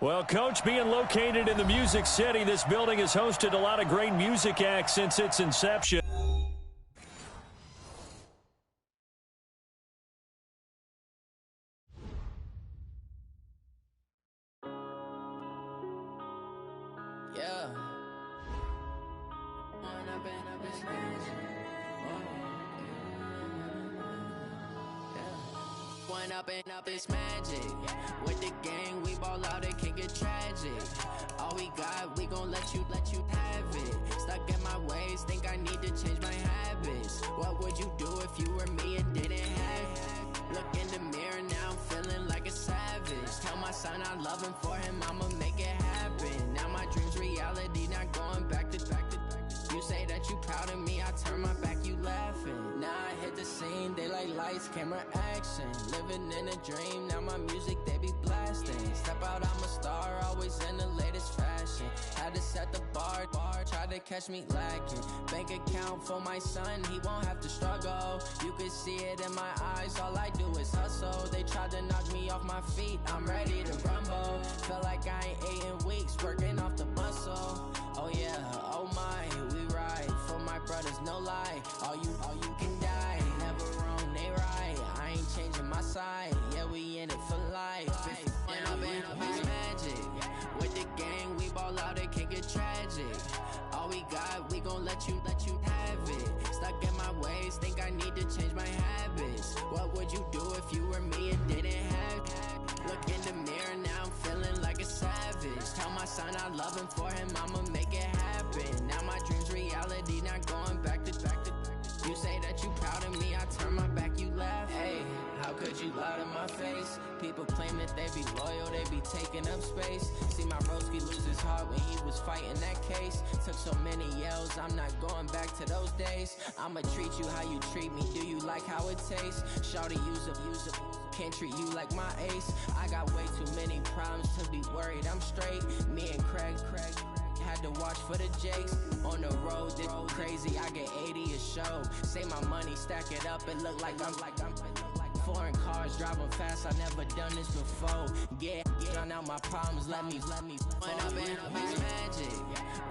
Well, Coach, being located in the Music City, this building has hosted a lot of great music acts since its inception. Up it's magic. With the gang, we ball out, it can get tragic. All we got, we gon' let you have it. Stuck in my ways, think I need to change my habits. What would you do if you were me and didn't have it? Look in the mirror, now I'm feeling like a savage. Tell my son I love him, for him I'ma make it happen. Now my dream's reality, not going back to. You say that you proud of me, I turn my back, you laughing. Now I hit the scene, they like lights, camera, action. Living in a dream, now my music, they be blasting. Step out, I'm a star, always in the latest fashion. Had to set the bar, try to catch me lacking. Bank account for my son, he won't have to struggle. You can see it in my eyes, all I do is hustle. They tried to knock me off my feet, I'm ready to rumble. Felt like I ain't ate in weeks, working off the muscle. Oh yeah, oh my, we ride for my brothers, no lie. All you can die, never wrong, they right. I ain't changing my side, yeah, we in it for life. Up it's magic. With the gang, we ball out, it can get tragic. All we got, we gon' let you have it. Stuck in my ways, think I need to change my habits. What would you do if you were me and didn't have it? Look in the mirror, now I'm feeling like a savage. Tell my son I love him, for him I'ma make it happen. Now my dream's reality, not going back to. You say that you proud of me, I turn my back, you laugh. Hey, how could you lie to my face? People claim that they be loyal, they be taking up space. See my broski lose his heart when he was fighting that case. Took so many yells, I'm not going back to those days. I'ma treat you how you treat me, do you like how it tastes? Shawty, use up, can't treat you like my ace. I got way too many problems to be worried, I'm straight. Me and Craig had to watch for the Jakes. On the road, this crazy, I get 80 a show. Save my money, stack it up, it look like I'm foreign cars, driving fast, I never done this before. Yeah, drown out my problems, let me When up it's magic.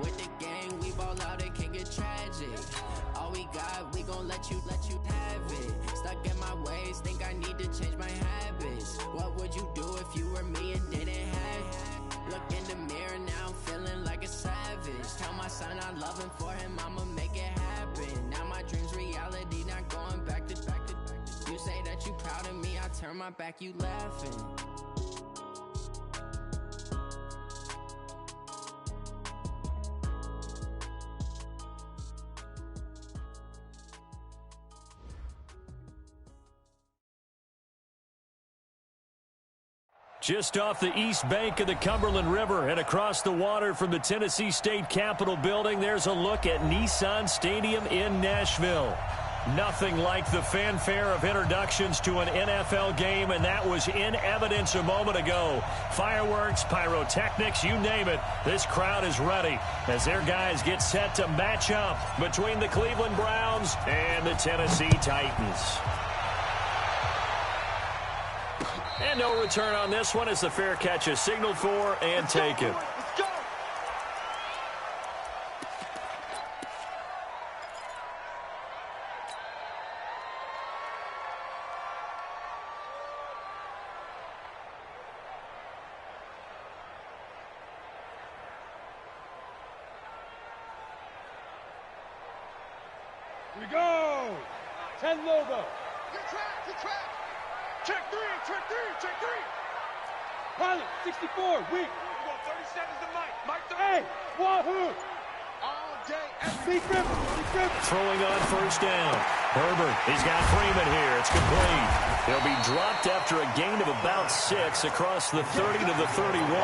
With the gang, we ball out, it can get tragic. All we got, we gon' let you have it. Stuck in my ways, think I need to change my habits. What would you do if you were me and didn't have it? Look in the mirror, now I'm feeling like a savage. Tell my son I love him, for him I'ma make it happen. Now my dream's reality, not going back to. You say that you proud of me, I turn my back, you laughing. Just off the east bank of the Cumberland River and across the water from the Tennessee State Capitol building, there's a look at Nissan Stadium in Nashville. Nothing like the fanfare of introductions to an NFL game, and that was in evidence a moment ago. Fireworks, pyrotechnics, you name it. This crowd is ready as their guys get set to match up between the Cleveland Browns and the Tennessee Titans. And no return on this one as the fair catch is signaled for and taken. We go! 10 logo. Good track. Check three. Pilot, 64, weak. We got 30 seconds to Mike. Hey, wahoo! All day, every Big Griffin. Throwing on first down. Herbert, he's got Freeman here. It's complete. He'll be dropped after a gain of about 6 across the 30 to the 31.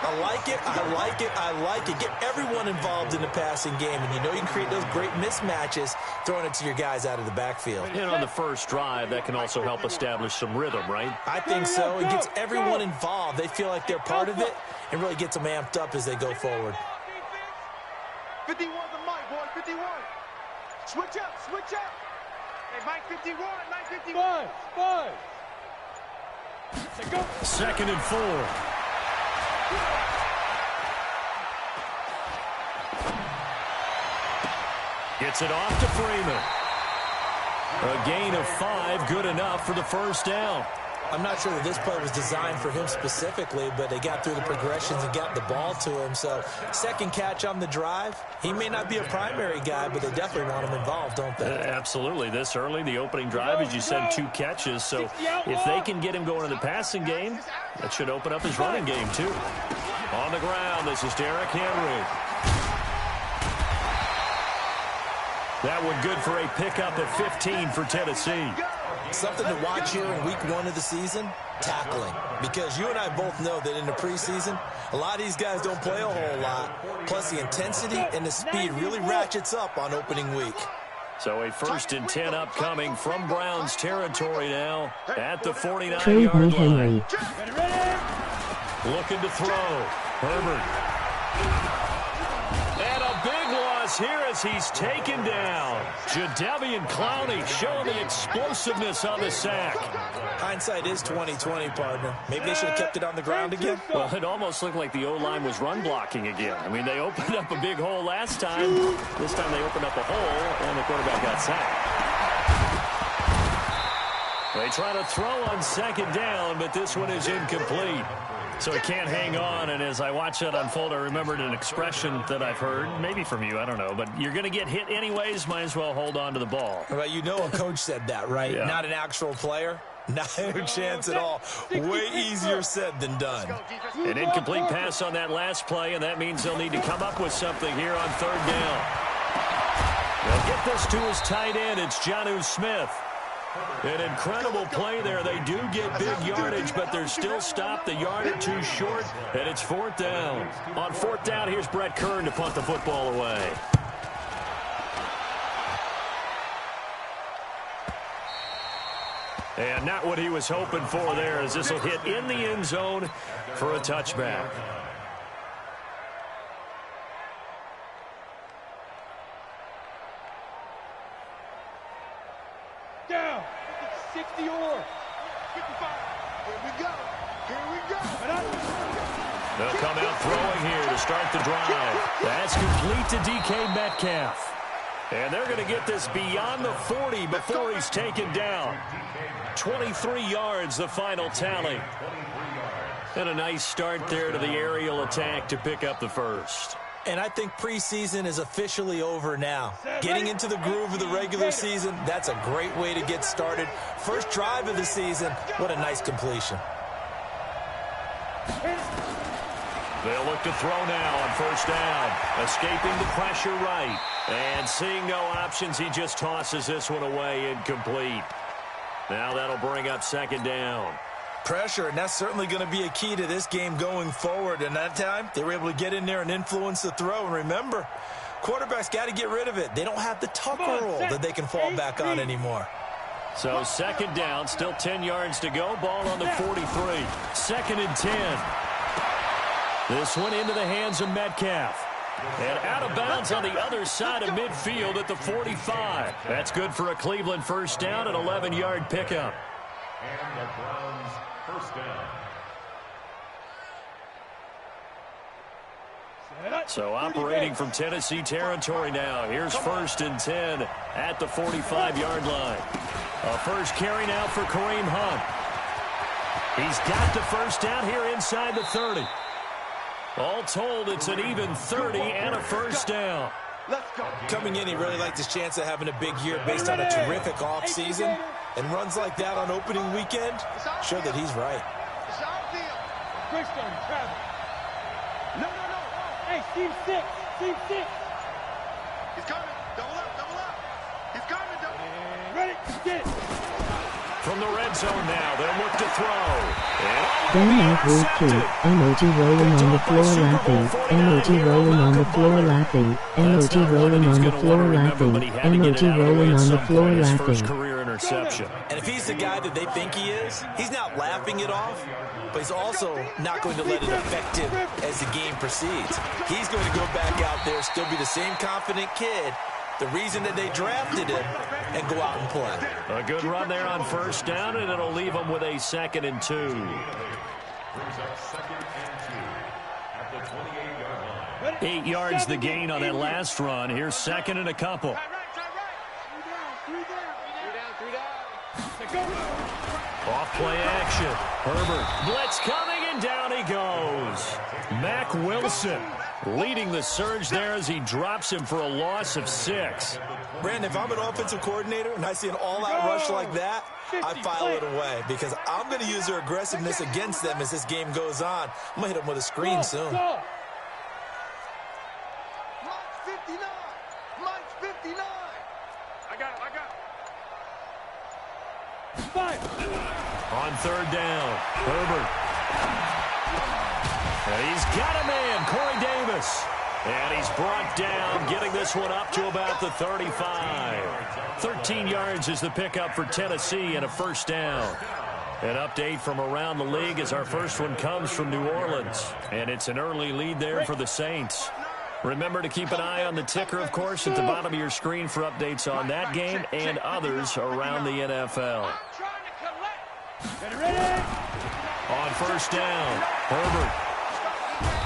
I like it. Get everyone involved in the passing game, and you know you can create those great mismatches throwing it to your guys out of the backfield. And on the first drive, that can also help establish some rhythm, right? I think so. It gets everyone involved. They feel like they're part of it and really gets them amped up as they go forward. 51 to Mike, boy, 51. Switch up. Hey, Mike 51, Mike 51. Five. Second and 4. Gets it off to Freeman. A gain of 5, good enough for the first down. I'm not sure that this play was designed for him specifically, but they got through the progressions and got the ball to him. So, second catch on the drive. He may not be a primary guy, but they definitely want him involved, don't they? Absolutely. This early, the opening drive, as you said, 2 catches. So, if they can get him going in the passing game, that should open up his running game, too. On the ground, this is Derrick Henry. That one good for a pickup of 15 for Tennessee. Something to watch here in week 1 of the season, tackling. Because you and I both know that in the preseason, a lot of these guys don't play a whole lot. Plus, the intensity and the speed really ratchets up on opening week. So a 1st and 10 upcoming from Browns territory now at the 49-yard line. Looking to throw. Herbert. And a big loss here as he's taken down. Jadeveon Clowney showing the explosiveness on the sack. Hindsight is 20/20, partner. Maybe they should have kept it on the ground again. Well, it almost looked like the O-line was run blocking again. I mean, they opened up a big hole last time. This time they opened up a hole, and the quarterback got sacked. They try to throw on 2nd down, but this one is incomplete. So he can't hang on, and as I watch that unfold, I remembered an expression that I've heard, maybe from you, I don't know, but you're going to get hit anyways, might as well hold on to the ball. Well, you know a coach said that, right? Yeah. Not an actual player. Not a chance at all. Way easier said than done. An incomplete pass on that last play, and that means they'll need to come up with something here on 3rd down. They'll get this to his tight end. It's Jonnu Smith. An incredible play there. They do get big yardage, but they're still stopped. The yard or 2 short, and it's 4th down. On 4th down, here's Brett Kern to punt the football away. And not what he was hoping for there, as this will hit in the end zone for a touchback. Down. 60 or 55. Here we go. Here we go. They'll come out throwing here to start the drive. That's complete to DK Metcalf. And they're going to get this beyond the 40 before he's taken down. 23 yards, the final tally. And a nice start there to the aerial attack to pick up the first. And I think preseason is officially over now. Getting into the groove of the regular season, that's a great way to get started. First drive of the season, what a nice completion. They'll look to throw now on 1st down. Escaping the pressure right. And seeing no options, he just tosses this one away, incomplete. Now that'll bring up 2nd down. Pressure, and that's certainly going to be a key to this game going forward. And that time, they were able to get in there and influence the throw. And remember, quarterbacks got to get rid of it. They don't have the tucker roll that they can fall back on anymore. So 2nd down, still 10 yards to go. Ball on the 43. 2nd and 10. This one into the hands of Metcalf. And out of bounds on the other side of midfield at the 45. That's good for a Cleveland 1st down, an 11-yard pickup. And the Browns 1st down. So operating from Tennessee territory now. Here's 1st and 10 at the 45-yard line. A first carry now for Kareem Hunt. He's got the 1st down here inside the 30. All told, it's an even 30 and a 1st down. Coming in, he really liked his chance of having a big year based on a terrific offseason. And runs like that on opening weekend show that he's right. Christian, Travis. No. Hey, team 6. Team 6. He's coming. Double up. He's coming. Ready? Get it. From the red zone now, they'll look to throw. Denmark Week 2, emoji rolling on the floor laughing, emoji rolling on the floor laughing, emoji rolling on the floor laughing, emoji rolling on the floor laughing. Career interception. And if he's the guy that they think he is, he's not laughing it off, but he's also not going to let it affect him as the game proceeds. He's going to go back out there, still be the same confident kid, the reason that they drafted him, and go out and play. A good run there on 1st down, and it'll leave them with a 2nd and 2. 28-yard line. 8 yards the gain on that last run. Here's second and a couple. Off play action. Herbert. Blitz coming, and down he goes. Mack Wilson leading the surge there as he drops him for a loss of 6. Brandon, if I'm an offensive coordinator and I see an all-out rush like that, I file it away because I'm going to use their aggressiveness against them as this game goes on. I'm going to hit them with a screen soon. Mike 59. Mike 59. I got it. Fine. On third down, Herbert. And he's got a man, Corey Davis. And he's brought down, getting this one up to about the 35. 13 yards is the pickup for Tennessee and a first down. An update from around the league as our first one comes from New Orleans. And it's an early lead there for the Saints. Remember to keep an eye on the ticker, of course, at the bottom of your screen for updates on that game and others around the NFL. On first down, Herbert.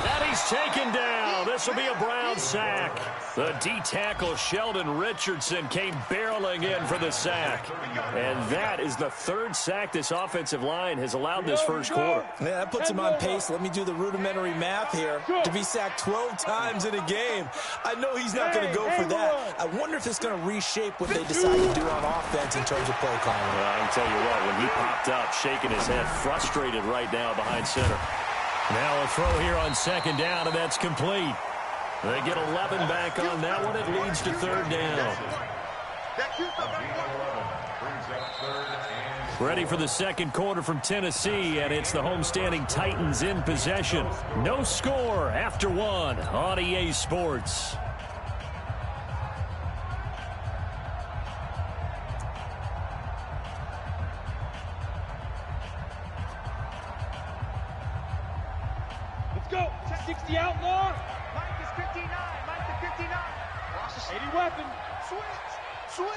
And he's taken down. This will be a Brown sack. The D-tackle Sheldon Richardson came barreling in for the sack. And that is the third sack this offensive line has allowed this first quarter. Yeah, that puts him on pace. Let me do the rudimentary math here. To be sacked 12 times in a game. I know he's not going to go for that. I wonder if it's going to reshape what they decide to do on offense in terms of play calling. Well, I can tell you what, when he popped up, shaking his head, frustrated right now behind center. Now a throw here on second down, and that's complete. They get 11 back on that one. It leads to third down. Ready for the second quarter from Tennessee, and it's the homestanding Titans in possession. No score after one on EA Sports. Let's go. 60 outlaw. Mike is 59. Mike is 59. 80 weapon. Switch.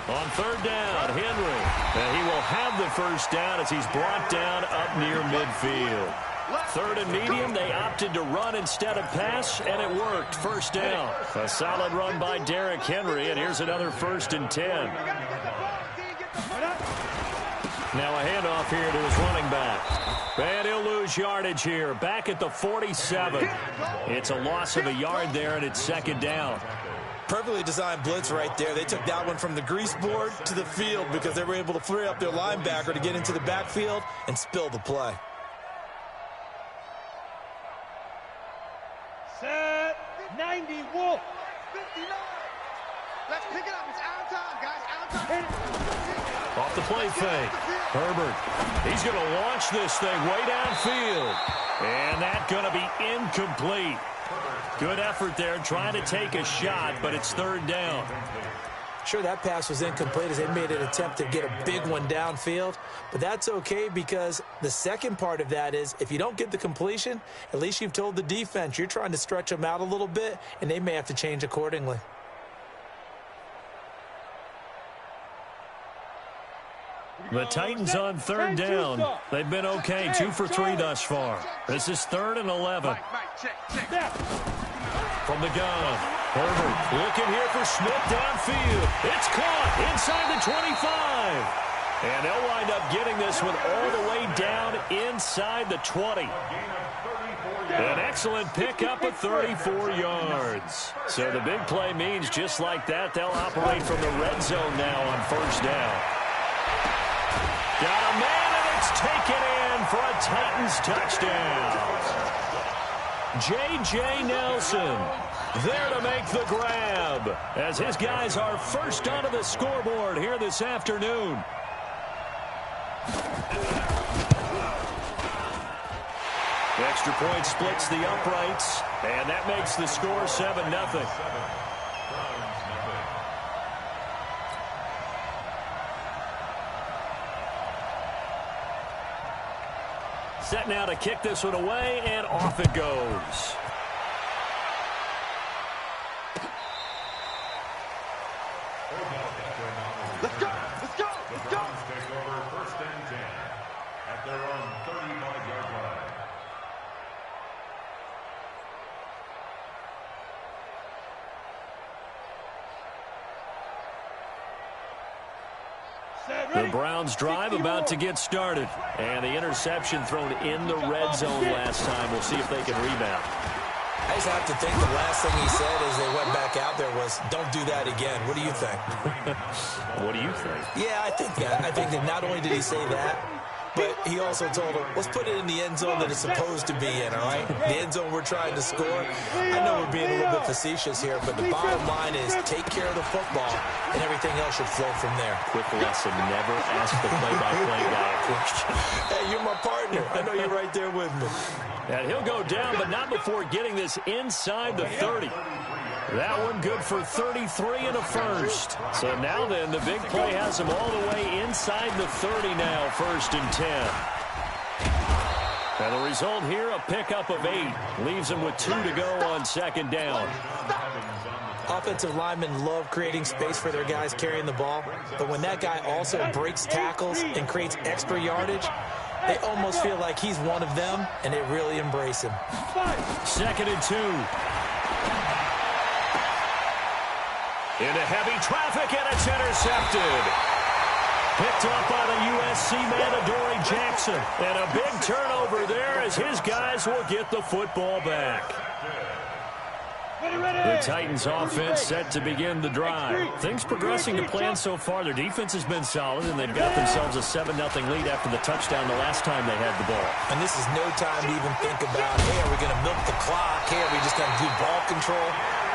On third down, Henry. And he will have the first down as he's brought down up near midfield. Third and medium, they opted to run instead of pass, and it worked. First down. A solid run by Derrick Henry, and here's another 1st and 10. Now a handoff here to his running back. And he'll lose yardage here. Back at the 47. It's a loss of a yard there, and it's second down. Perfectly designed blitz right there. They took that one from the grease board to the field because they were able to free up their linebacker to get into the backfield and spill the play. Set. 90 Wolf. 59. Let's pick it up. It's out of time, guys. Out of time. Off the play fake. Herbert. He's going to launch this thing way downfield. And that's going to be incomplete. Good effort there trying to take a shot, but it's third down. Sure, that pass was incomplete as they made an attempt to get a big one downfield, but that's okay because the second part of that is if you don't get the completion, at least you've told the defense you're trying to stretch them out a little bit, and they may have to change accordingly. The Titans on third down. They've been okay, 2 for 3 thus far. This is 3rd and 11. From the gun, Herbert looking here for Smith downfield. It's caught inside the 25. And they'll wind up getting this one all the way down inside the 20. An excellent pickup of 34 yards. So the big play means just like that, they'll operate from the red zone now on first down. Got a man, and it's taken in for a Titans touchdown. J.J. Nelson there to make the grab as his guys are first onto the scoreboard here this afternoon. The extra point splits the uprights, and that makes the score 7-0. Set now to kick this one away, and off it goes. Let's go. Let's go. Let's go. Take over 1st and 10 at their own 35-yard line. The Browns drive about to get started. And the interception thrown in the red zone last time. We'll see if they can rebound. I just have to think the last thing he said as they went back out there was, don't do that again. What do you think? What do you think? Yeah, I think that. I think that not only did he say that, but he also told him, let's put it in the end zone that it's supposed to be in, all right? The end zone we're trying to score. I know we're being a little bit facetious here, but the bottom line is take care of the football, and everything else should flow from there. Quick lesson, never ask the play-by-play guy a question. Hey, you're my partner. I know you're right there with me. And he'll go down, but not before getting this inside the 30. That one good for 33 and a first. So now then, the big play has him all the way inside the 30 now, 1st and 10. And the result here, a pickup of 8. Leaves him with 2 to go on 2nd down. Offensive linemen love creating space for their guys carrying the ball, but when that guy also breaks tackles and creates extra yardage, they almost feel like he's one of them, and they really embrace him. 2nd and 2. Into heavy traffic, and it's intercepted. Picked up by the USC man, Adoree Jackson. And a big turnover there as his guys will get the football back. The Titans offense set to begin the drive. Things progressing to plan so far. Their defense has been solid, and they've got themselves a 7-0 lead after the touchdown the last time they had the ball. And this is no time to even think about, hey, are we going to milk the clock? Hey, are we just going to do ball control?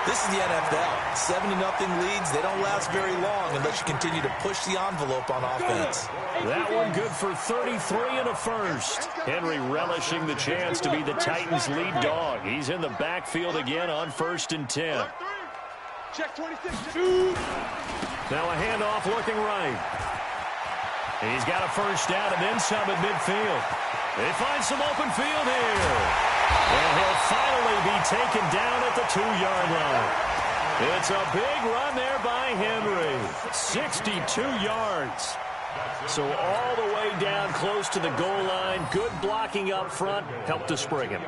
This is the NFL. 7-0 leads, they don't last very long unless you continue to push the envelope on offense. That one good for 33 and a first. Henry relishing the chance to be the Titans' lead dog. He's in the backfield again on 1st and 10. Check 26. Now a handoff looking right. He's got a first down and then some at midfield. They find some open field here. And he'll finally be taken down at the 2-yard line. It's a big run there by Henry. 62 yards. So all the way down close to the goal line. Good blocking up front. Helped to spring him.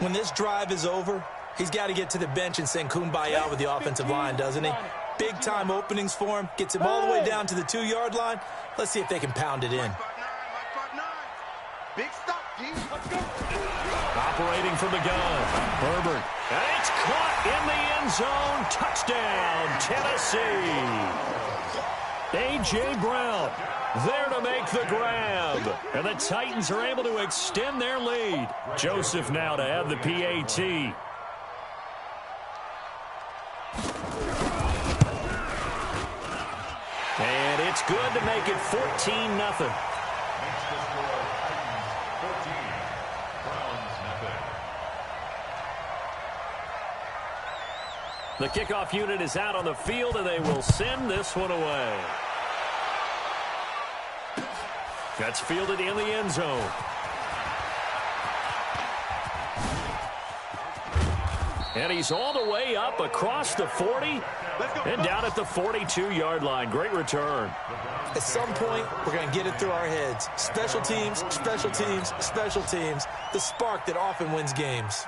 When this drive is over, he's got to get to the bench and sing Kumbaya with the offensive line, doesn't he? Big-time openings for him. Gets him all the way down to the 2-yard line. Let's see if they can pound it in. Big stop, G. Let's go. Operating from the gun. Herbert. And it's caught in the end zone. Touchdown, Tennessee. A.J. Brown there to make the grab. And the Titans are able to extend their lead. Joseph now to have the PAT. And it's good to make it 14-0. The kickoff unit is out on the field, and they will send this one away. That's fielded in the end zone. And he's all the way up across the 40 and down at the 42-yard line. Great return. At some point, we're going to get it through our heads. Special teams, special teams, special teams. The spark that often wins games.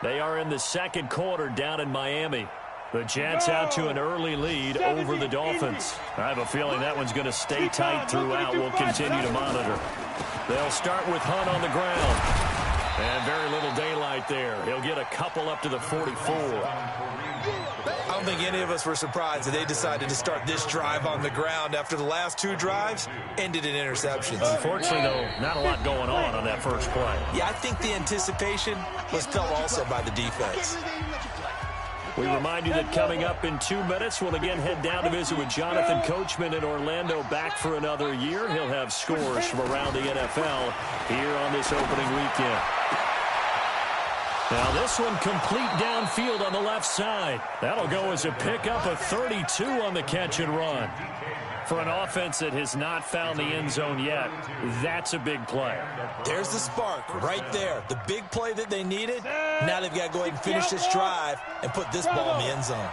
They are in the second quarter down in Miami. The Jets out to an early lead over the Dolphins. I have a feeling that one's going to stay tight throughout. We'll continue to monitor. They'll start with Hunt on the ground. And very little daylight there. He'll get a couple up to the 44. I don't think any of us were surprised that they decided to start this drive on the ground after the last two drives ended in interceptions. Unfortunately, though, not a lot going on that first play. Yeah, I think the anticipation was felt also by the defense. We remind you that coming up in 2 minutes, we'll again head down to visit with Jonathan Coachman in Orlando, back for another year. He'll have scores from around the NFL here on this opening weekend. Now this one complete downfield on the left side. That'll go as a pickup of 32 on the catch and run. For an offense that has not found the end zone yet, that's a big play. There's the spark right there. The big play that they needed. Now they've got to go ahead and finish this drive and put this ball in the end zone.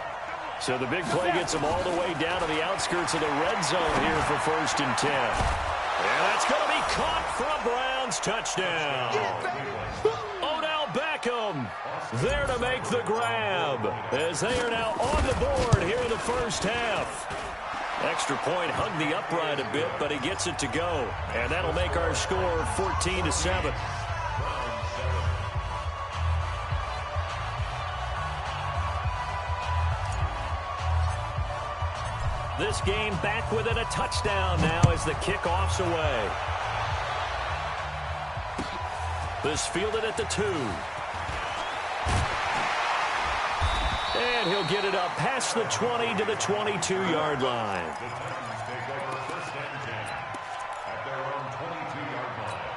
So the big play gets them all the way down to the outskirts of the red zone here for 1st and 10. And that's going to be caught for a Browns touchdown. Odell Beckham there to make the grab as they are now on the board here in the first half. Extra point hugged the upright a bit, but he gets it to go. And that'll make our score 14-7. This game back within a touchdown now as the kickoff's away. This fielded at the 2. And he'll get it up past the 20 to the 22-yard line. The Titans take over first and 10 at their own 22-yard line.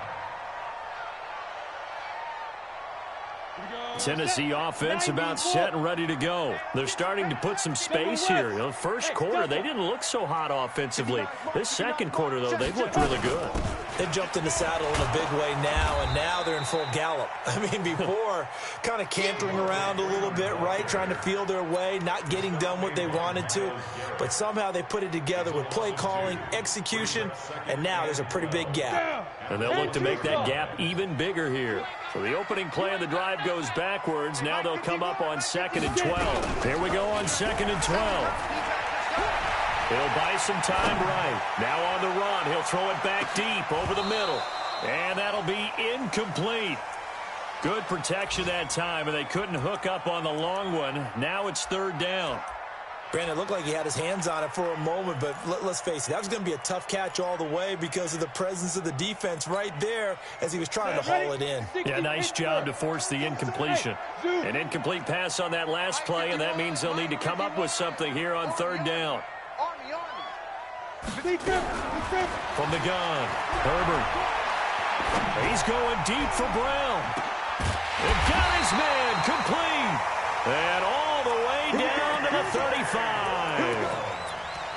Tennessee offense about set and ready to go. They're starting to put some space here. You know, first quarter, they didn't look so hot offensively. This second quarter, though, they've looked really good. They've jumped in the saddle in a big way now, and now they're in full gallop. I mean, before, kind of cantering around a little bit, right, trying to feel their way, not getting done what they wanted to. But somehow they put it together with play calling, execution, and now there's a pretty big gap. And they'll look to make that gap even bigger here. So the opening play of the drive goes backwards. Now they'll come up on 2nd and 12. Here we go on 2nd and 12. He'll buy some time right. Now on the run. He'll throw it back deep over the middle. And that'll be incomplete. Good protection that time, and they couldn't hook up on the long one. Now it's 3rd down. Brandon, it looked like he had his hands on it for a moment, but let's face it, that was going to be a tough catch all the way because of the presence of the defense right there as he was trying to haul it in. Yeah, nice job to force the incompletion. An incomplete pass on that last play, and that means they'll need to come up with something here on 3rd down. From the gun, Herbert. He's going deep for Brown. And got his man complete. And all the way down to the 35.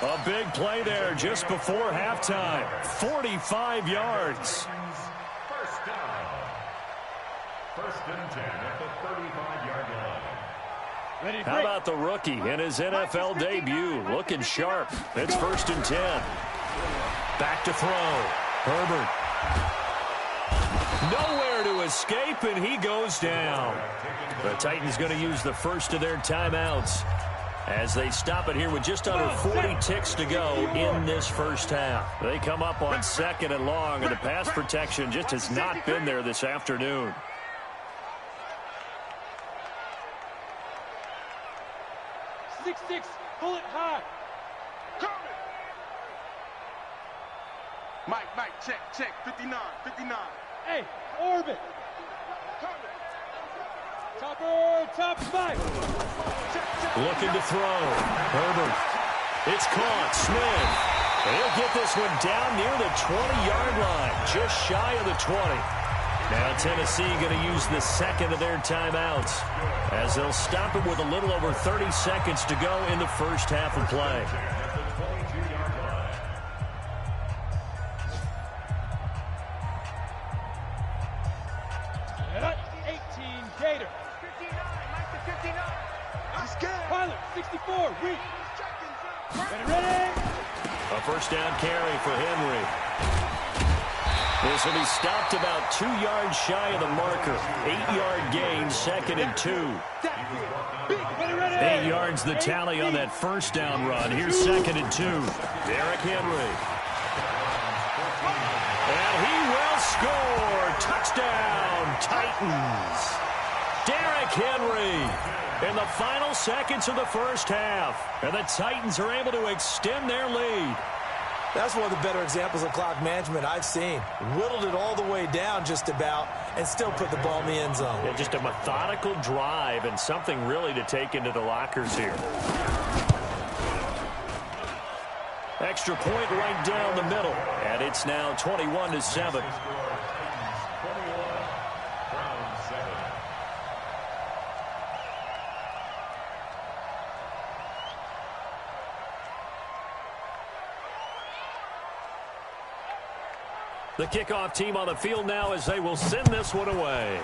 A big play there just before halftime. 45 yards. First down. 1st and 10 at the 35-yard line. How about the rookie in his NFL debut? Looking sharp. It's 1st and 10. Back to throw. Herbert. Nowhere to escape, and he goes down. The Titans going to use the first of their timeouts as they stop it here with just under 40 ticks to go in this first half. They come up on 2nd and long, and the pass protection just has not been there this afternoon. Six, pull it high. Mike, check, 59. Hey, orbit. Top 5. Looking to throw. Herbert. It's caught. Smith. And he'll get this one down near the 20-yard line. Just shy of the 20. Now Tennessee going to use the second of their timeouts as they'll stop it with a little over 30 seconds to go in the first half of play. 18, Gator. 59, Mike to 59. He's good. Pilot, 64, reach. Ready. A first down carry for Henry. This will be stopped about 2 yards shy of the marker. 8-yard gain, 2nd and 2. 8 yards the tally on that first down run. Here's 2nd and 2. Derrick Henry. And he will score. Touchdown, Titans. Derrick Henry in the final seconds of the first half. And the Titans are able to extend their lead. That's one of the better examples of clock management I've seen. Whittled it all the way down just about and still put the ball in the end zone. Yeah, just a methodical drive and something really to take into the lockers here. Extra point right down the middle. And it's now 21-7. The kickoff team on the field now as they will send this one away.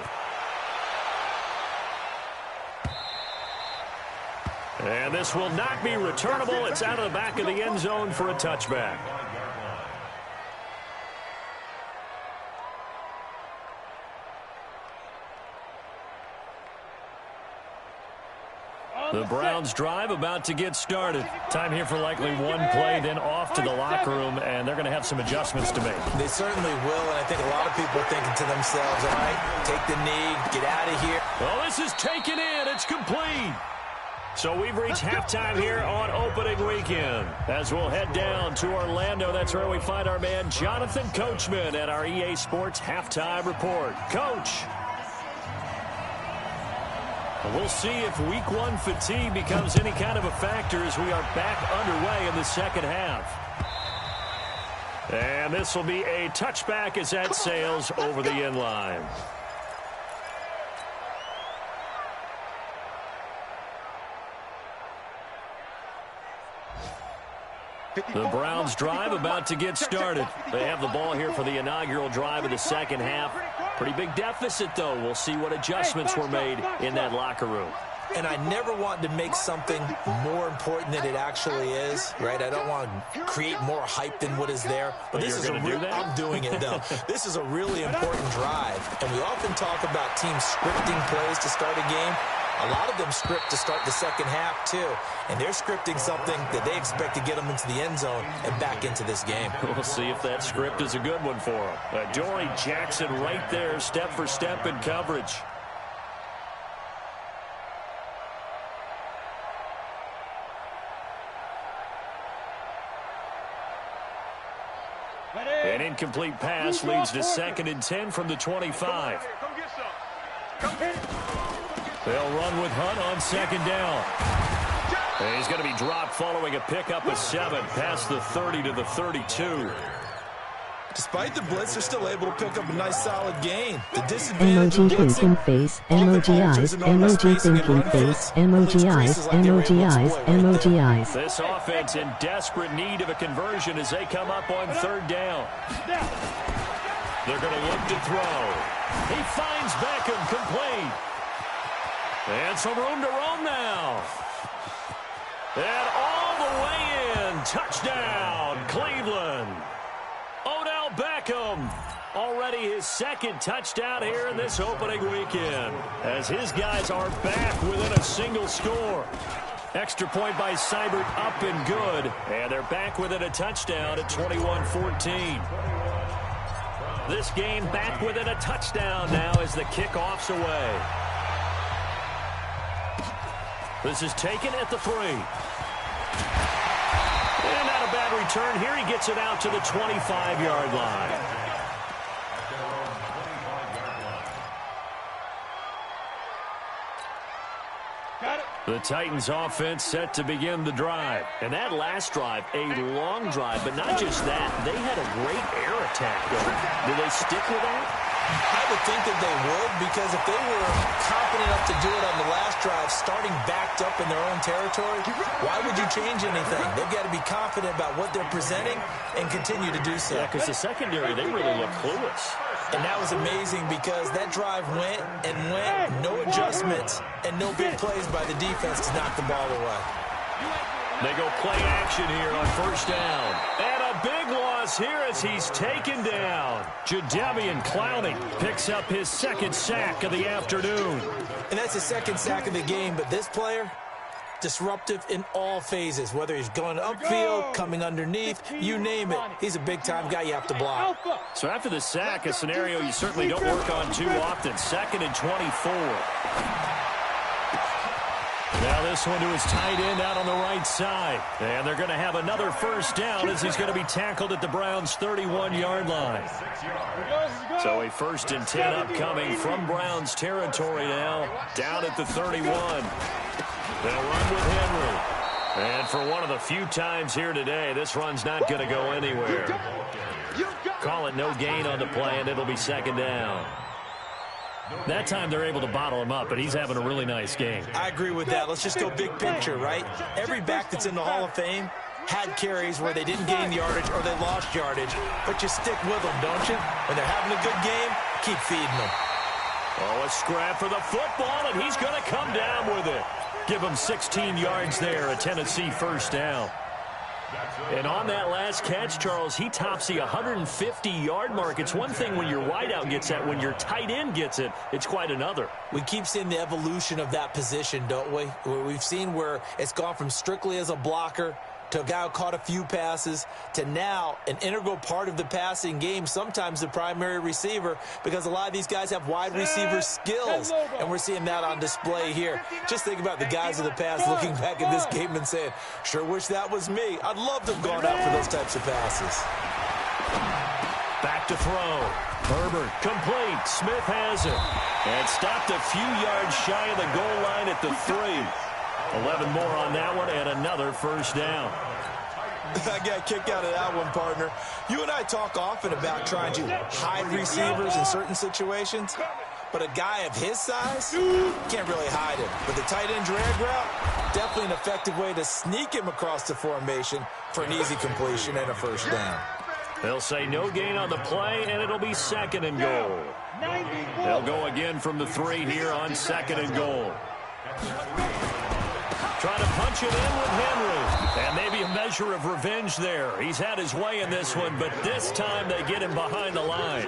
And this will not be returnable. It's out of the back of the end zone for a touchback. The Browns drive about to get started. Time here for likely one play, then off to the locker room, and they're going to have some adjustments to make. They certainly will, and I think a lot of people are thinking to themselves, all right, take the knee, get out of here. Well, this is taken in. It's complete. So we've reached halftime here on opening weekend. As we'll head down to Orlando, that's where we find our man Jonathan Coachman at our EA Sports Halftime Report. Coach. We'll see if week one fatigue becomes any kind of a factor as we are back underway in the second half. And this will be a touchback as that sails over the end line. The Browns drive about to get started. They have the ball here for the inaugural drive of the second half. Pretty big deficit, though. We'll see what adjustments were made in that locker room. And I never want to make something more important than it actually is, right? I don't want to create more hype than what is there. But this is I'm doing it, though. This is a really important drive. And we often talk about teams scripting plays to start a game. A lot of them script to start the second half, too. And they're scripting something that they expect to get them into the end zone and back into this game. We'll see if that script is a good one for them. Dory Jackson right there, step for step in coverage. An incomplete pass leads to 2nd and 10 from the 25. They'll run with Hunt on 2nd down. And he's going to be dropped following a pickup of 7 past the 30 to the 32. Despite the blitz, they're still able to pick up a nice solid gain. The disadvantage emoji thinking face, emoji eyes, emoji thinking face, emoji eyes, emoji eyes, emoji eyes. This offense in desperate need of a conversion as they come up on 3rd down. They're going to look to throw. He finds Beckham complete. And some room to roam now. And all the way in. Touchdown, Cleveland. Odell Beckham, already his 2nd touchdown here in this opening weekend, as his guys are back within a single score. Extra point by Seibert up and good, and they're back within a touchdown at 21-14. This game back within a touchdown now as the kickoff's away. This is taken at the 3. And not a bad return here. He gets it out to the 25-yard line. The Titans offense set to begin the drive. And that last drive, a long drive, but not just that. They had a great air attack going. Do they stick with that? I would think that they would, because if they were confident enough to do it on the last drive, starting backed up in their own territory, why would you change anything? They've got to be confident about what they're presenting and continue to do so. Yeah, because the secondary, they really look clueless. And that was amazing because that drive went and went, no adjustments, and no big plays by the defense to knock the ball away. They go play action here on 1st down. And a big loss here as he's taken down. Jadeveon Clowney picks up his 2nd sack of the afternoon. And that's his 2nd sack of the game, but this player, disruptive in all phases, whether he's going upfield, coming underneath, you name it. He's a big-time guy you have to block. So after the sack, a scenario you certainly don't work on too often. 2nd and 24. Now this one to his tight end out on the right side. And they're going to have another 1st down as he's going to be tackled at the Browns' 31-yard line. So a 1st and 10 upcoming from Browns territory now, down at the 31. They'll run with Henry. And for one of the few times here today, this run's not going to go anywhere. Call it no gain on the play, and it'll be 2nd down. That time they're able to bottle him up, but he's having a really nice game. I agree with that. Let's just go big picture, right? Every back that's in the Hall of Fame had carries where they didn't gain yardage or they lost yardage, but you stick with them, don't you? When they're having a good game, keep feeding them. Oh, a scrap for the football, and he's going to come down with it. Give him 16 yards there, a Tennessee 1st down. And on that last catch, Charles, he tops the 150-yard mark. It's one thing when your wideout gets that. When your tight end gets it, it's quite another. We keep seeing the evolution of that position, don't we? We've seen where it's gone from strictly as a blocker to a guy who caught a few passes, to now an integral part of the passing game, sometimes the primary receiver, because a lot of these guys have wide receiver skills, and we're seeing that on display here. Just think about the guys of the past looking back at this game and saying, sure wish that was me. I'd love to have gone out for those types of passes. Back to throw. Herbert complete. Smith has it. And stopped a few yards shy of the goal line at the 3. 11 more on that one, and another first down. I got a kick out of that one, partner. You and I talk often about trying to hide receivers in certain situations, but a guy of his size can't really hide him. But the tight end drag route, definitely an effective way to sneak him across the formation for an easy completion and a first down. They'll say no gain on the play, and it'll be 2nd and goal. They'll go again from the 3 here on 2nd and goal. Trying to punch it in with Henry. And maybe a measure of revenge there. He's had his way in this one, but this time they get him behind the line.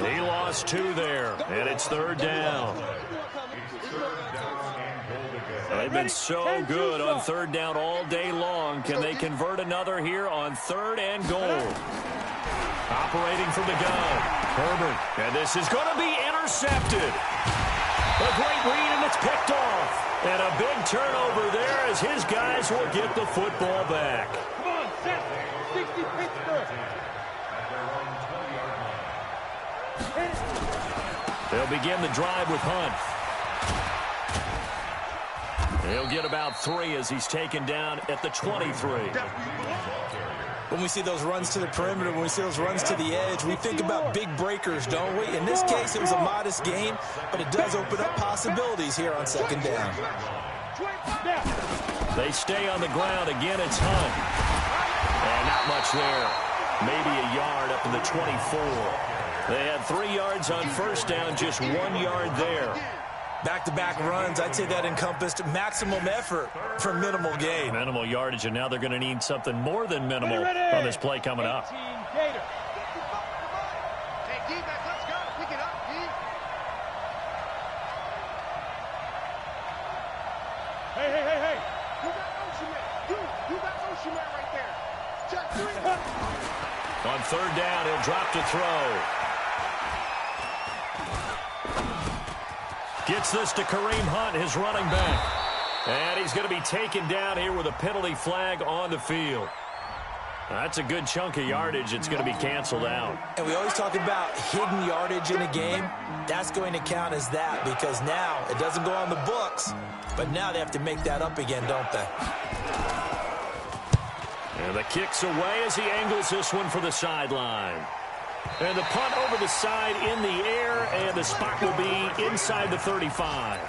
He lost 2 there, and it's 3rd down. They've been so good on 3rd down all day long. Can they convert another here on 3rd and goal? Operating from the gun. Herbert. And this is going to be intercepted. A great read, and it's picked off. And a big turnover there as his guys will get the football back. Come on, set. 60 Pittsburgh. They'll begin the drive with Hunt. He'll get about 3 as he's taken down at the 23. When we see those runs to the perimeter, when we see those runs to the edge, we think about big breakers, don't we? In this case, it was a modest gain, but it does open up possibilities here on 2nd down. They stay on the ground. Again, it's Hunt. And not much there. Maybe a yard up in the 24. They had 3 yards on first down, just 1 yard there. Back-to-back runs, I'd say that encompassed maximum effort for minimal gain. Minimal yardage, and now they're going to need something more than minimal on this play coming up. Hey, D-back, let's go. Pick it up, D. Hey. You got Ocean Man. You got Ocean Man right there. Check 3. On 3rd down, he'll drop to throw. Gets this to Kareem Hunt, his running back. And he's going to be taken down here with a penalty flag on the field. That's a good chunk of yardage. It's going to be canceled out. And we always talk about hidden yardage in a game. That's going to count as that because now it doesn't go on the books, but now they have to make that up again, don't they? And the kick's away as he angles this one for the sideline. And the punt over the side in the air, and the spot will be inside the 35.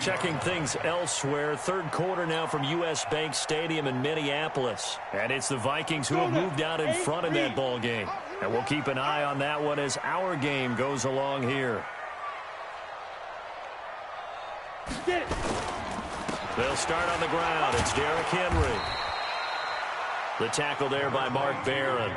Checking things elsewhere. 3rd quarter now from U.S. Bank Stadium in Minneapolis. And it's the Vikings who have moved out in front in that ball game. And we'll keep an eye on that one as our game goes along here. They'll start on the ground. It's Derrick Henry. The tackle there by Mark Barron.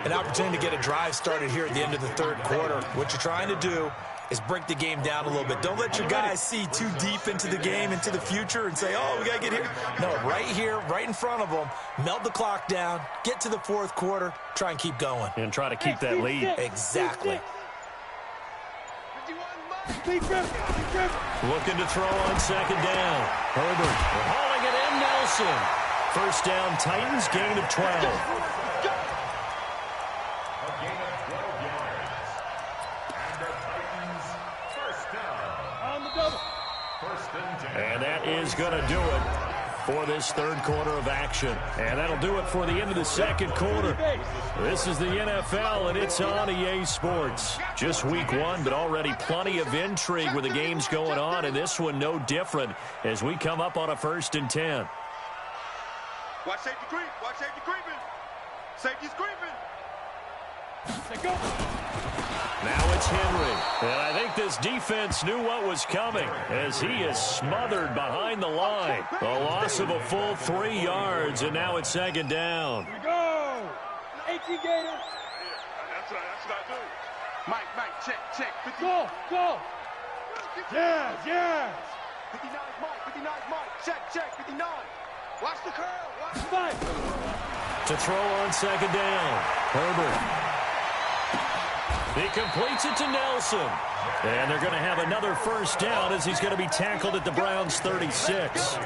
An opportunity to get a drive started here at the end of the 3rd quarter. What you're trying to do is break the game down a little bit. Don't let your guys see too deep into the game, into the future, and say, oh, we got to get here. No, right here, right in front of them, melt the clock down, get to the 4th quarter, try and keep going. And try to keep that lead. Exactly. Looking to throw on 2nd down. Herbert hauling it in, Nelson. First down, Titans, gain of 12. A gain of 12 yards. And the Titans, first down. On the double. 1st and 10. And that is going to do it for this 3rd quarter of action. And that'll do it for the end of the 2nd quarter. This is the NFL, and it's on EA Sports. Just week 1, but already plenty of intrigue with the games going on, and this one no different as we come up on a 1st and 10. Watch safety creep. Watch safety creeping. Safety's creeping. Let's go. Now it's Henry. And I think this defense knew what was coming as he is smothered behind the line. A loss of a full 3 yards, and now it's second down. Here we go. 18 Gator. That's what I do. Mike, check. 50. Go. Yes. 59 Mike. Check. 59. Watch the curl. Watch the Fight. To throw on second down. Herbert. He completes it to Nelson. And they're going to have another first down as he's going to be tackled at the Browns' 36.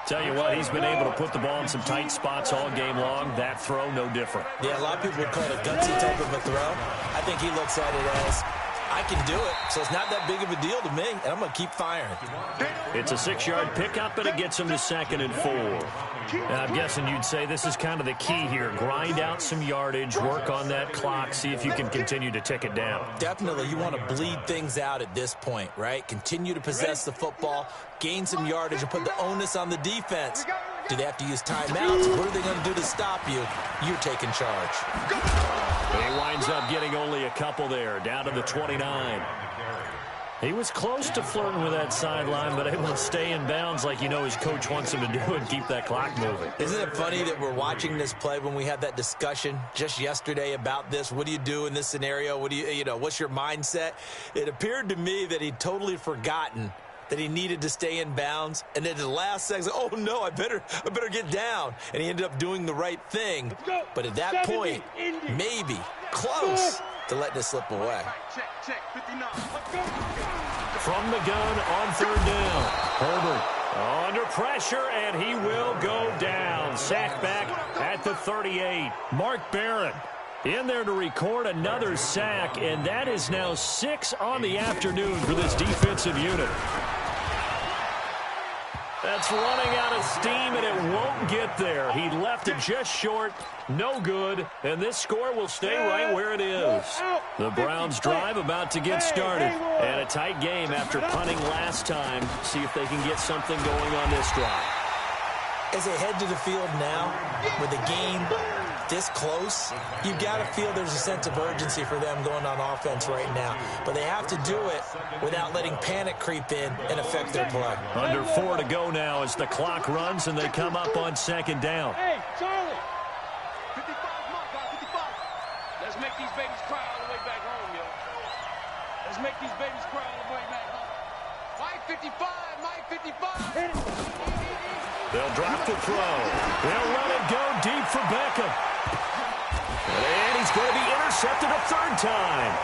Tell you what, he's been able to put the ball in some tight spots all game long. That throw, no different. Yeah, a lot of people would call it a gutsy type of a throw. I think he looks at it as, I can do it, so it's not that big of a deal to me, and I'm going to keep firing. It's a 6-yard pickup, and it gets him to 2nd and 4. And I'm guessing you'd say this is kind of the key here. Grind out some yardage, work on that clock, see if you can continue to tick it down. Definitely, you want to bleed things out at this point, right? Continue to possess the football, gain some yardage, and put the onus on the defense. Do they have to use timeouts? What are they going to do to stop you? You're taking charge. He winds up getting only a couple there, down to the 29. He was close to flirting with that sideline, but able to stay in bounds like you know his coach wants him to do and keep that clock moving. Isn't it funny that we're watching this play when we had that discussion just yesterday about this? What do you do in this scenario? What do you know, what's your mindset? It appeared to me that he'd totally forgotten that he needed to stay in bounds, and then at the last second, oh no, I better get down. And he ended up doing the right thing. But at that point, maybe close to letting it slip away. Check. 59. From the gun on third down. Herbert under pressure, and he will go down. Sack back at the 38. Mark Barron in there to record another sack, and that is now 6 on the afternoon for this defensive unit. That's running out of steam, and it won't get there. He left it just short. No good. And this score will stay right where it is. The Browns drive about to get started. And a tight game after punting last time. See if they can get something going on this drive. As they head to the field now, with the game this close, you've got to feel there's a sense of urgency for them going on offense right now. But they have to do it without letting panic creep in and affect their play. Under 4 to go now as the clock runs and they come up on second down. Hey, Charlie. 55 Mike. 55. Let's make these babies cry all the way back home, yo. Let's make these babies cry all the way back home. Mike 55. Mike 55. Hit it. They'll drop the throw. They'll let it go deep for Beckham. And he's going to be intercepted a third time.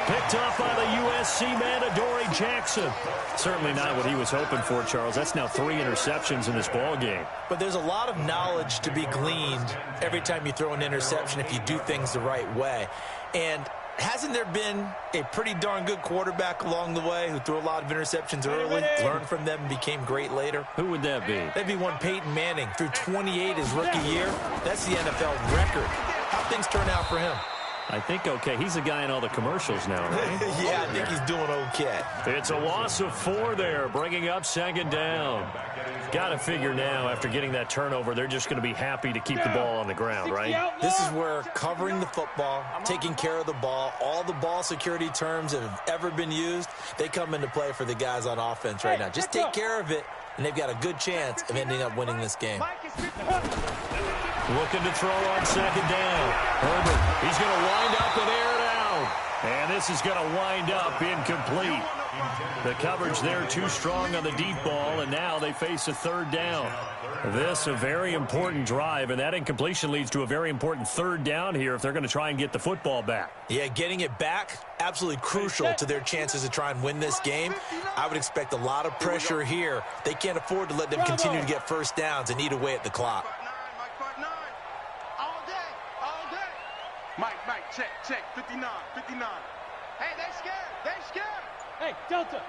Picked off by the USC man, Adoree Jackson. Certainly not what he was hoping for, Charles. That's now 3 interceptions in this ball game. But there's a lot of knowledge to be gleaned every time you throw an interception if you do things the right way. And hasn't there been a pretty darn good quarterback along the way who threw a lot of interceptions early, learned from them, and became great later? Who would that be? That'd be one Peyton Manning. Threw 28 his rookie year. That's the NFL record. How things turn out for him? I think okay. He's a guy in all the commercials now, right? Yeah, I think he's doing okay. It's a loss of 4 there, bringing up second down. Got to figure now, after getting that turnover, they're just going to be happy to keep the ball on the ground, right? This is where covering the football, taking care of the ball, all the ball security terms that have ever been used, they come into play for the guys on offense right now. Just take care of it, and they've got a good chance of ending up winning this game. Looking to throw on second down. Herbert, he's going to wind up and air it out. And this is going to wind up incomplete. The coverage there too strong on the deep ball, and now they face a third down. This a very important drive, and that incompletion leads to a very important third down here if they're going to try and get the football back. Yeah, getting it back, absolutely crucial to their chances to try and win this game. I would expect a lot of pressure here. They can't afford to let them continue to get first downs and eat away at the clock. Mike, check. 59. Hey, they scared. Hey, Delta.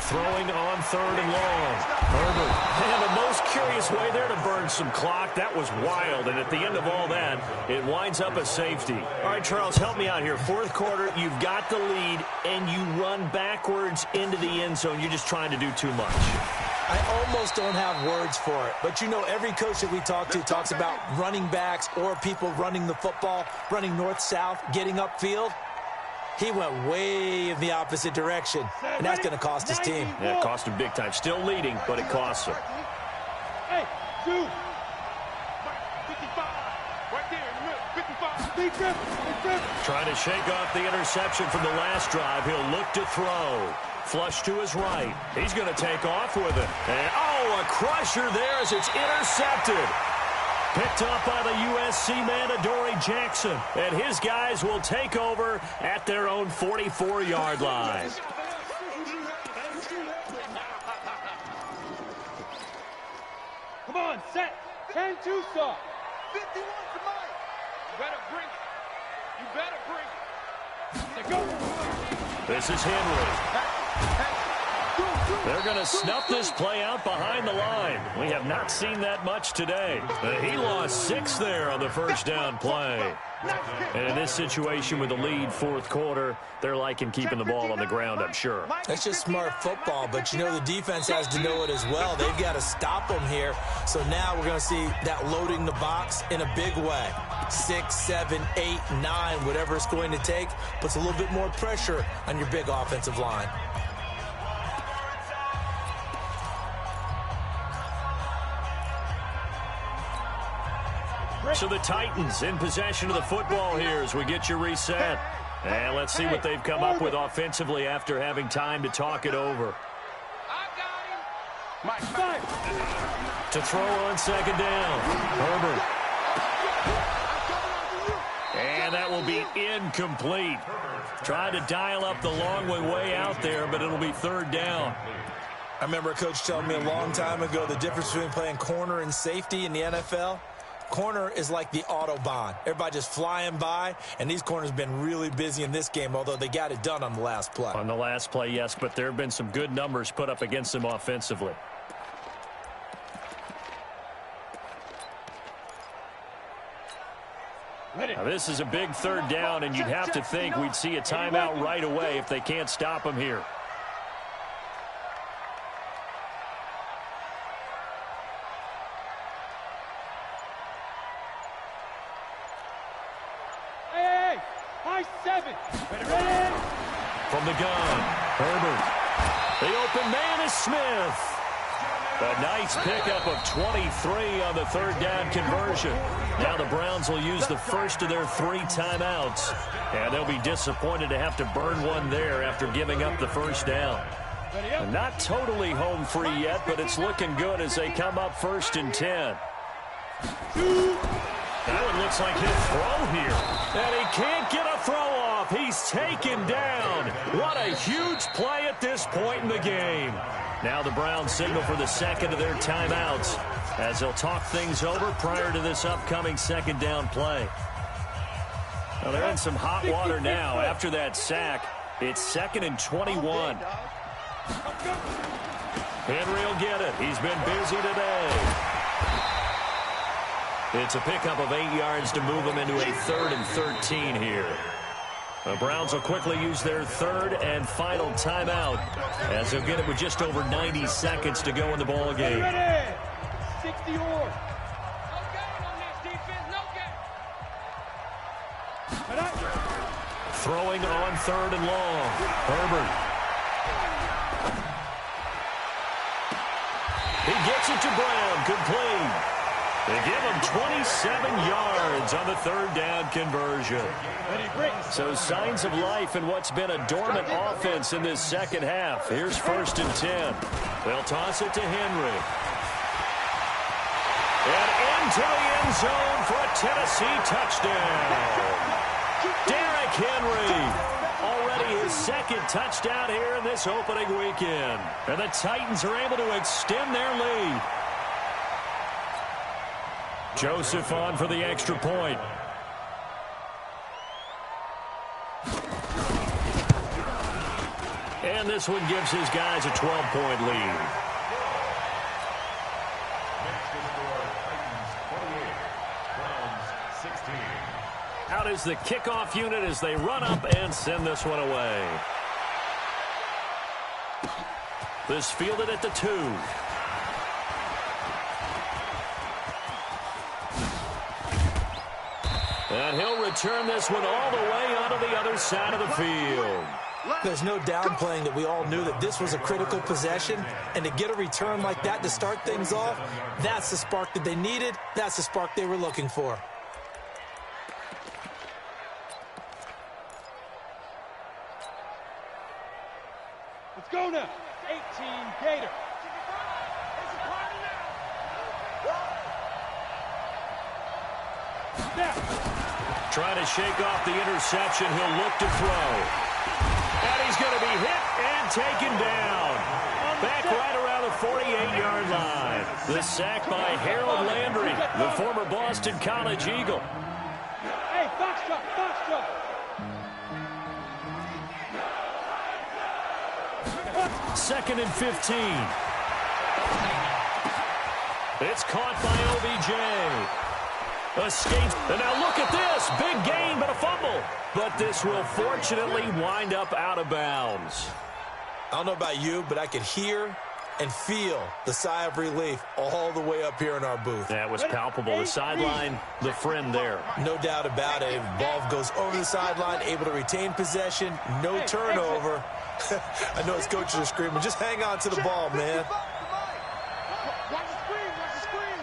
Throwing on 3rd and long. Herbert. And the most curious way there to burn some clock. That was wild. And at the end of all that, it winds up a safety. All right, Charles, help me out here. 4th quarter, you've got the lead, and you run backwards into the end zone. You're just trying to do too much. I almost don't have words for it. But, you know, every coach that we talk to talks about running backs or people running the football, running north-south, getting upfield. He went way in the opposite direction, and that's going to cost his team. Yeah, it cost him big time. Still leading, but it costs him. Hey, 2. 55. Right there in the middle. 55. Trying to shake off the interception from the last drive. He'll look to throw. Flush to his right. He's going to take off with it. And, oh, a crusher there as it's intercepted. Picked up by the USC man, Adoree Jackson. And his guys will take over at their own 44-yard line. Come on, set. 10-2 stop. 51 tonight. You better bring it. You better bring it. Go. This is Henry. They're going to snuff this play out behind the line. We have not seen that much today. He lost 6 there on the first down play. And in this situation with the lead 4th quarter, they're liking keeping the ball on the ground, I'm sure. That's just smart football, but you know the defense has to know it as well. They've got to stop them here. So now we're going to see that loading the box in a big way. 6, 7, 8, 9, whatever it's going to take, puts a little bit more pressure on your big offensive line. So the Titans in possession of the football here as we get you reset. And let's see what they've come up with offensively after having time to talk it over. To throw on 2nd down. Herbert. And that will be incomplete. Trying to dial up the long way out there, but it'll be 3rd down. I remember a coach telling me a long time ago the difference between playing corner and safety in the NFL. Corner is like the Autobahn. Everybody just flying by, and these corners have been really busy in this game, although they got it done on the last play. On the last play, yes, but there have been some good numbers put up against them offensively. Now, this is a big 3rd down, and you'd have to think we'd see a timeout right away if they can't stop him here. From the gun, Herbert. The open man is Smith. A nice pickup of 23 on the 3rd down conversion. Now the Browns will use the first of their 3 timeouts. And they'll be disappointed to have to burn one there after giving up the 1st down. Not totally home free yet, but it's looking good as they come up 1st and 10. That one looks like he'll throw here. And he can't get a throw off. He's taken down. What a huge play at this point in the game. Now the Browns signal for the 2nd of their timeouts as they'll talk things over prior to this upcoming 2nd down play. Well, they're in some hot water now. After that sack, it's 2nd and 21. Henry will get it. He's been busy today. It's a pickup of 8 yards to move them into a 3rd and 13 here. The Browns will quickly use their 3rd and final timeout as they'll get it with just over 90 seconds to go in the ball game. 60 or. Throwing on 3rd and long. Herbert. He gets it to Brown. Complete. They give him 27 yards on the 3rd down conversion. So signs of life in what's been a dormant offense in this 2nd half. Here's 1st and 10. They'll toss it to Henry. And into the end zone for a Tennessee touchdown. Derrick Henry. Already his 2nd touchdown here in this opening weekend. And the Titans are able to extend their lead. Joseph on for the extra point. And this one gives his guys a 12-point lead. Out is the kickoff unit as they run up and send this one away. This fielded at the 2. And he'll return this one all the way onto the other side of the field. There's no downplaying that we all knew that this was a critical possession, and to get a return like that to start things off, that's the spark that they needed. That's the spark they were looking for. Let's go now. 18 Gator. Snap. Trying to shake off the interception. He'll look to throw. And he's going to be hit and taken down. Back right around the 48-yard line. The sack by Harold Landry, the former Boston College Eagle. Hey, Foxtrot, Foxtrot. 2nd and 15. It's caught by OBJ. Escapes. And now look at this. Big gain, but a fumble. But this will fortunately wind up out of bounds. I don't know about you, but I could hear and feel the sigh of relief all the way up here in our booth. That was palpable. The sideline, the friend there. No doubt about it. Ball goes over the sideline, able to retain possession, no turnover. I know his coaches are screaming, just hang on to the ball, man. Watch the screen, watch the screen.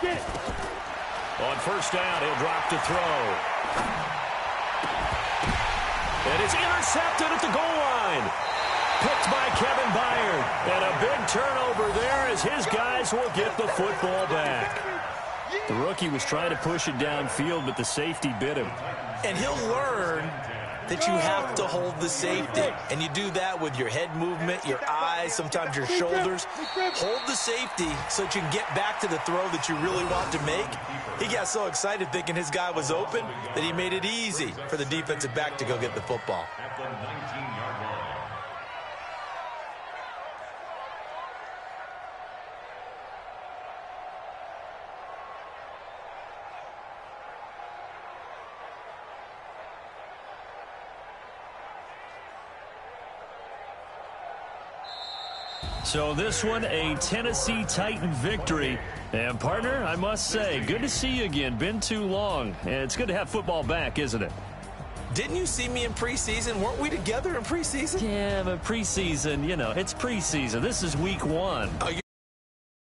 Get it. On first down, he'll drop to throw. And it's intercepted at the goal line. Picked by Kevin Byard. And a big turnover there as his guys will get the football back. The rookie was trying to push it downfield, but the safety bit him. And he'll learn that you have to hold the safety. And you do that with your head movement, your eyes, sometimes your shoulders. Hold the safety so that you can get back to the throw that you really want to make. He got so excited thinking his guy was open that he made it easy for the defensive back to go get the football. At the 19-yard line. So this one, a Tennessee Titan victory. And, partner, I must say, good to see you again. Been too long. And it's good to have football back, isn't it? Didn't you see me in preseason? Weren't we together in preseason? Yeah, but preseason, you know, it's preseason. This is week 1. Oh,